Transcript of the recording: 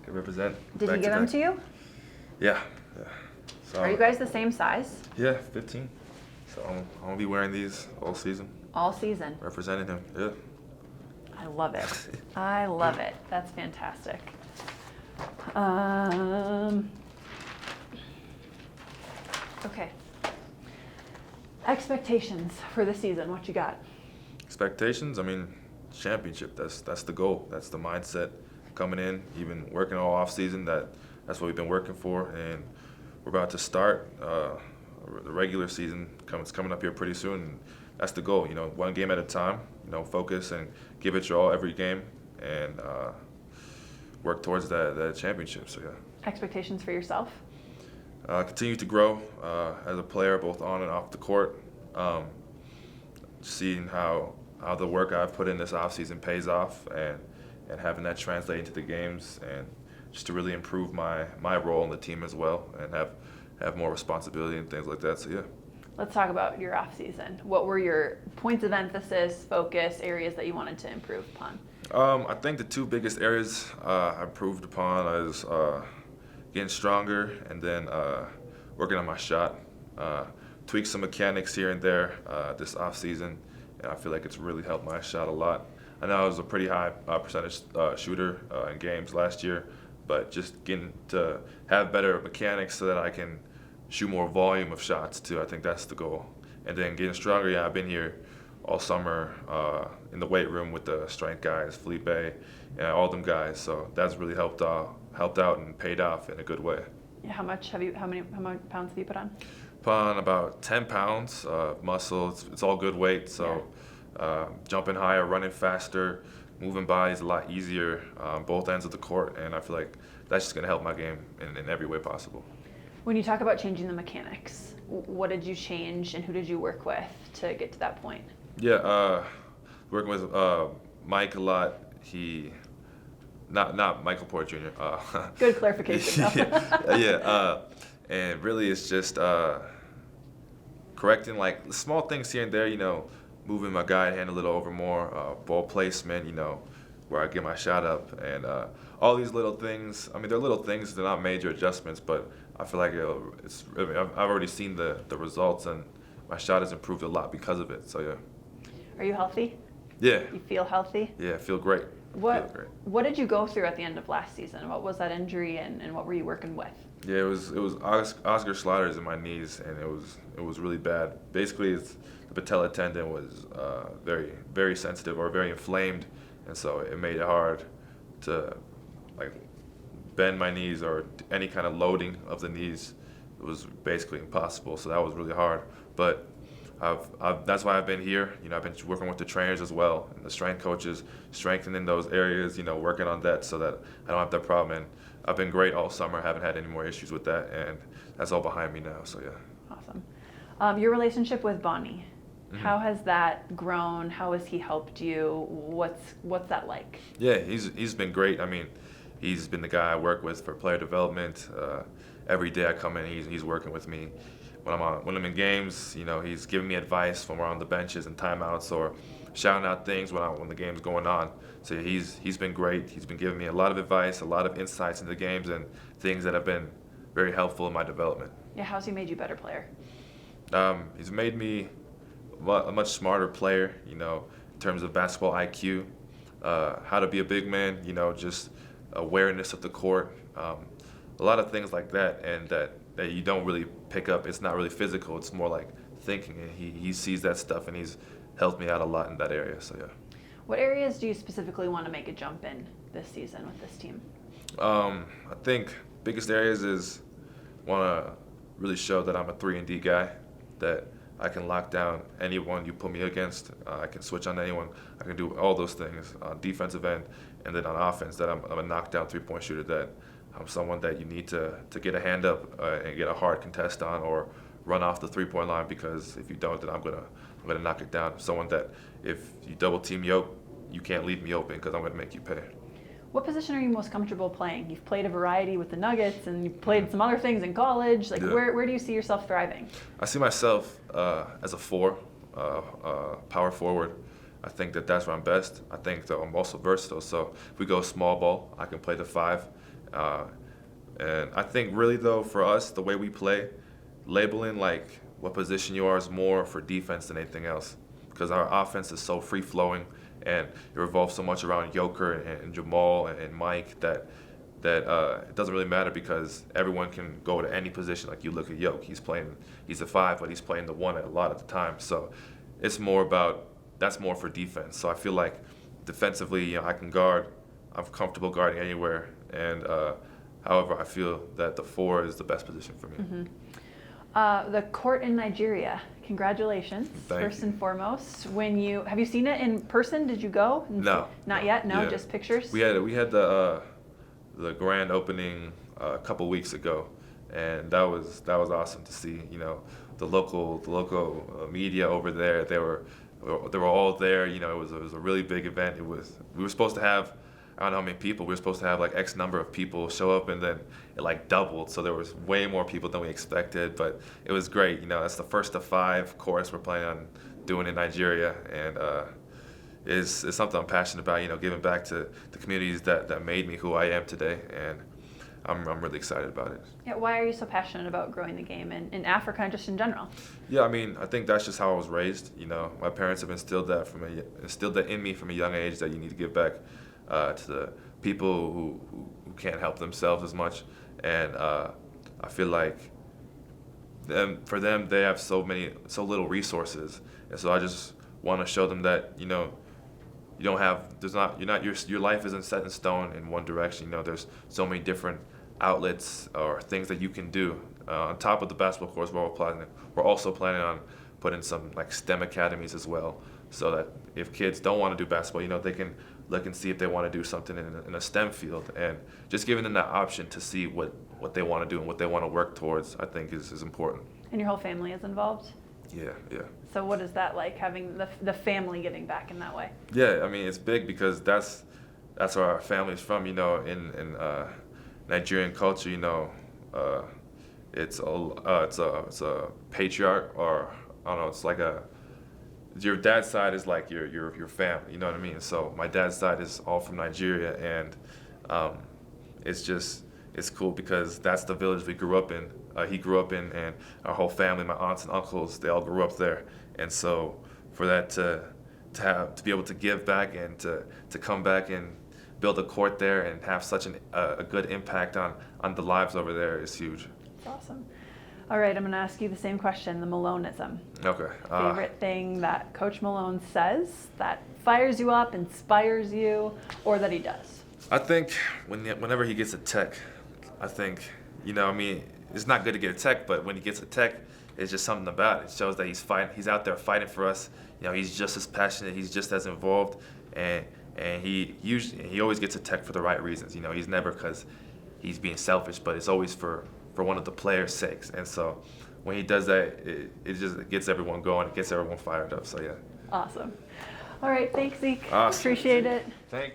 can represent. Did back he give them to you? Yeah. So, Are you guys the same size? Yeah, 15. So I'm gonna be wearing these all season. All season. Representing him. Yeah. I love it. I love it. That's fantastic. Okay. Expectations for the season. What you got? Expectations. I mean, championship. That's the goal. That's the mindset coming in. Even working all off season. That's what we've been working for, and we're about to start the regular season. It's coming up here pretty soon. And that's the goal. One game at a time. Focus and give it your all every game, and work towards that championship. So yeah. Expectations for yourself? Continue to grow as a player, both on and off the court. Seeing how the work I've put in this offseason pays off, and having that translate into the games, and just to really improve my role on the team as well, and have more responsibility and things like that. So yeah. Let's talk about your off season. What were your points of emphasis, focus, areas that you wanted to improve upon? I think the two biggest areas I improved upon is getting stronger, and then working on my shot. Tweak some mechanics here and there this off season, and I feel like it's really helped my shot a lot. I know I was a pretty high percentage shooter in games last year, but just getting to have better mechanics so that I can shoot more volume of shots too. I think that's the goal. And then getting stronger. Yeah, I've been here all summer in the weight room with the strength guys, Felipe, and all them guys. So that's really helped out and paid off in a good way. Yeah, how many pounds have you put on? Put on about 10 pounds muscle. It's all good weight. So jumping higher, running faster, moving bodies a lot easier on both ends of the court. And I feel like that's just going to help my game in every way possible. When you talk about changing the mechanics, what did you change and who did you work with to get to that point? Yeah, working with Mike a lot. He, not Michael Porter Jr. Good clarification. And really it's just correcting like small things here and there. Moving my guide hand a little over more, ball placement. Where I get my shot up, and all these little things. I mean, they're little things. They're not major adjustments, but I feel like I've already seen the results, and my shot has improved a lot because of it. So yeah. Are you healthy? Yeah. You feel healthy? Yeah, I feel great. What did you go through at the end of last season? What was that injury, and what were you working with? Yeah, it was Oscar sliders in my knees, and it was really bad. Basically, the patella tendon was very, very sensitive or very inflamed, and so it made it hard to like bend my knees or any kind of loading of the knees. It was basically impossible. So that was really hard. But that's why I've been here. I've been working with the trainers as well and the strength coaches, strengthening those areas. Working on that so that I don't have that problem. And I've been great all summer. Haven't had any more issues with that, and that's all behind me now. So yeah. Awesome. Your relationship with Bonnie. Mm-hmm. How has that grown? How has he helped you? What's that like? Yeah, he's been great. I mean, he's been the guy I work with for player development. Every day I come in, he's working with me. When I'm in games, he's giving me advice when we're on the benches and timeouts, or shouting out things when the game's going on. So he's been great. He's been giving me a lot of advice, a lot of insights into the games, and things that have been very helpful in my development. Yeah, how's he made you a better player? He's made me a much smarter player, in terms of basketball IQ, how to be a big man, just awareness of the court, a lot of things like that, and that you don't really pick up. It's not really physical. It's more like thinking, and he sees that stuff, and he's helped me out a lot in that area. So yeah. What areas do you specifically want to make a jump in this season with this team? I think biggest areas is want to really show that I'm a 3-and-D guy, that I can lock down anyone you put me against. I can switch on anyone. I can do all those things on defensive end, and then on offense, that I'm a knockdown three-point shooter, that I'm someone that you need to get a hand up and get a hard contest on, or run off the three-point line, because if you don't, then I'm gonna knock it down. Someone that if you double team me, you can't leave me open, because I'm gonna make you pay. What position are you most comfortable playing? You've played a variety with the Nuggets, and you've played some other things in college. Where do you see yourself thriving? I see myself as a 4, power forward. I think that's where I'm best. I think that I'm also versatile. So if we go small ball, I can play the 5, Uh, and I think really though for us, the way we play, labeling like what position you are is more for defense than anything else, because our offense is so free flowing and it revolves so much around Joker and Jamal and Mike that it doesn't really matter because everyone can go to any position. Like you look at Yoke, he's a 5, but he's playing the 1 a lot of the time. So it's more about, that's more for defense. So I feel like defensively, I can guard. I'm comfortable guarding anywhere. And however, I feel that the 4 is the best position for me. Mm-hmm. The court in Nigeria, congratulations, first and foremost. Have you seen it in person? Did you go? No. Not yet? No, just pictures? We had the grand opening a couple weeks ago, and that was awesome to see. The local media over there, they were all there. It was a really big event. We were supposed to have, I don't know how many people. We were supposed to have like X number of people show up, and then it like doubled. So there was way more people than we expected, but it was great. That's the first of 5 courts we're planning on doing in Nigeria, and is something I'm passionate about, giving back to the communities that made me who I am today, and I'm really excited about it. Yeah, why are you so passionate about growing the game in Africa and just in general? Yeah, I think that's just how I was raised. My parents have instilled that in me from a young age, that you need to give back to the people who can't help themselves as much, and I feel like for them they have so little resources, and so I just want to show them that your life isn't set in stone in one direction. There's so many different outlets or things that you can do. On top of the basketball course, we're also planning on putting some like STEM academies as well, so that if kids don't want to do basketball, they can look and see if they want to do something in a STEM field, and just giving them that option to see what they want to do and what they want to work towards, I think is important. And your whole family is involved? Yeah. So what is that like, having the family giving back in that way? Yeah, it's big because that's where our family is from. In Nigerian culture, it's a patriarch, or I don't know. It's like your dad's side is like your family. You know what I mean? So my dad's side is all from Nigeria, and it's cool because that's the village we grew up in. He grew up in, and our whole family, my aunts and uncles, they all grew up there. And so for that to be able to give back and to come back and build a court there and have such a good impact on the lives over there is huge. That's awesome. All right, I'm going to ask you the same question, the Maloneism. Okay. Favorite thing that Coach Malone says that fires you up, inspires you, or that he does? I think whenever he gets a tech, I think, it's not good to get a tech, but when he gets a tech, it's just something about it. It shows that he's fighting. He's out there fighting for us. He's just as passionate. He's just as involved, and he always gets a tech for the right reasons. He's never because he's being selfish, but it's always for one of the players' sakes. And so when he does that, it just gets everyone going. It gets everyone fired up. So yeah. Awesome. All right, thanks, Zeke. Awesome. Appreciate it. Thank you.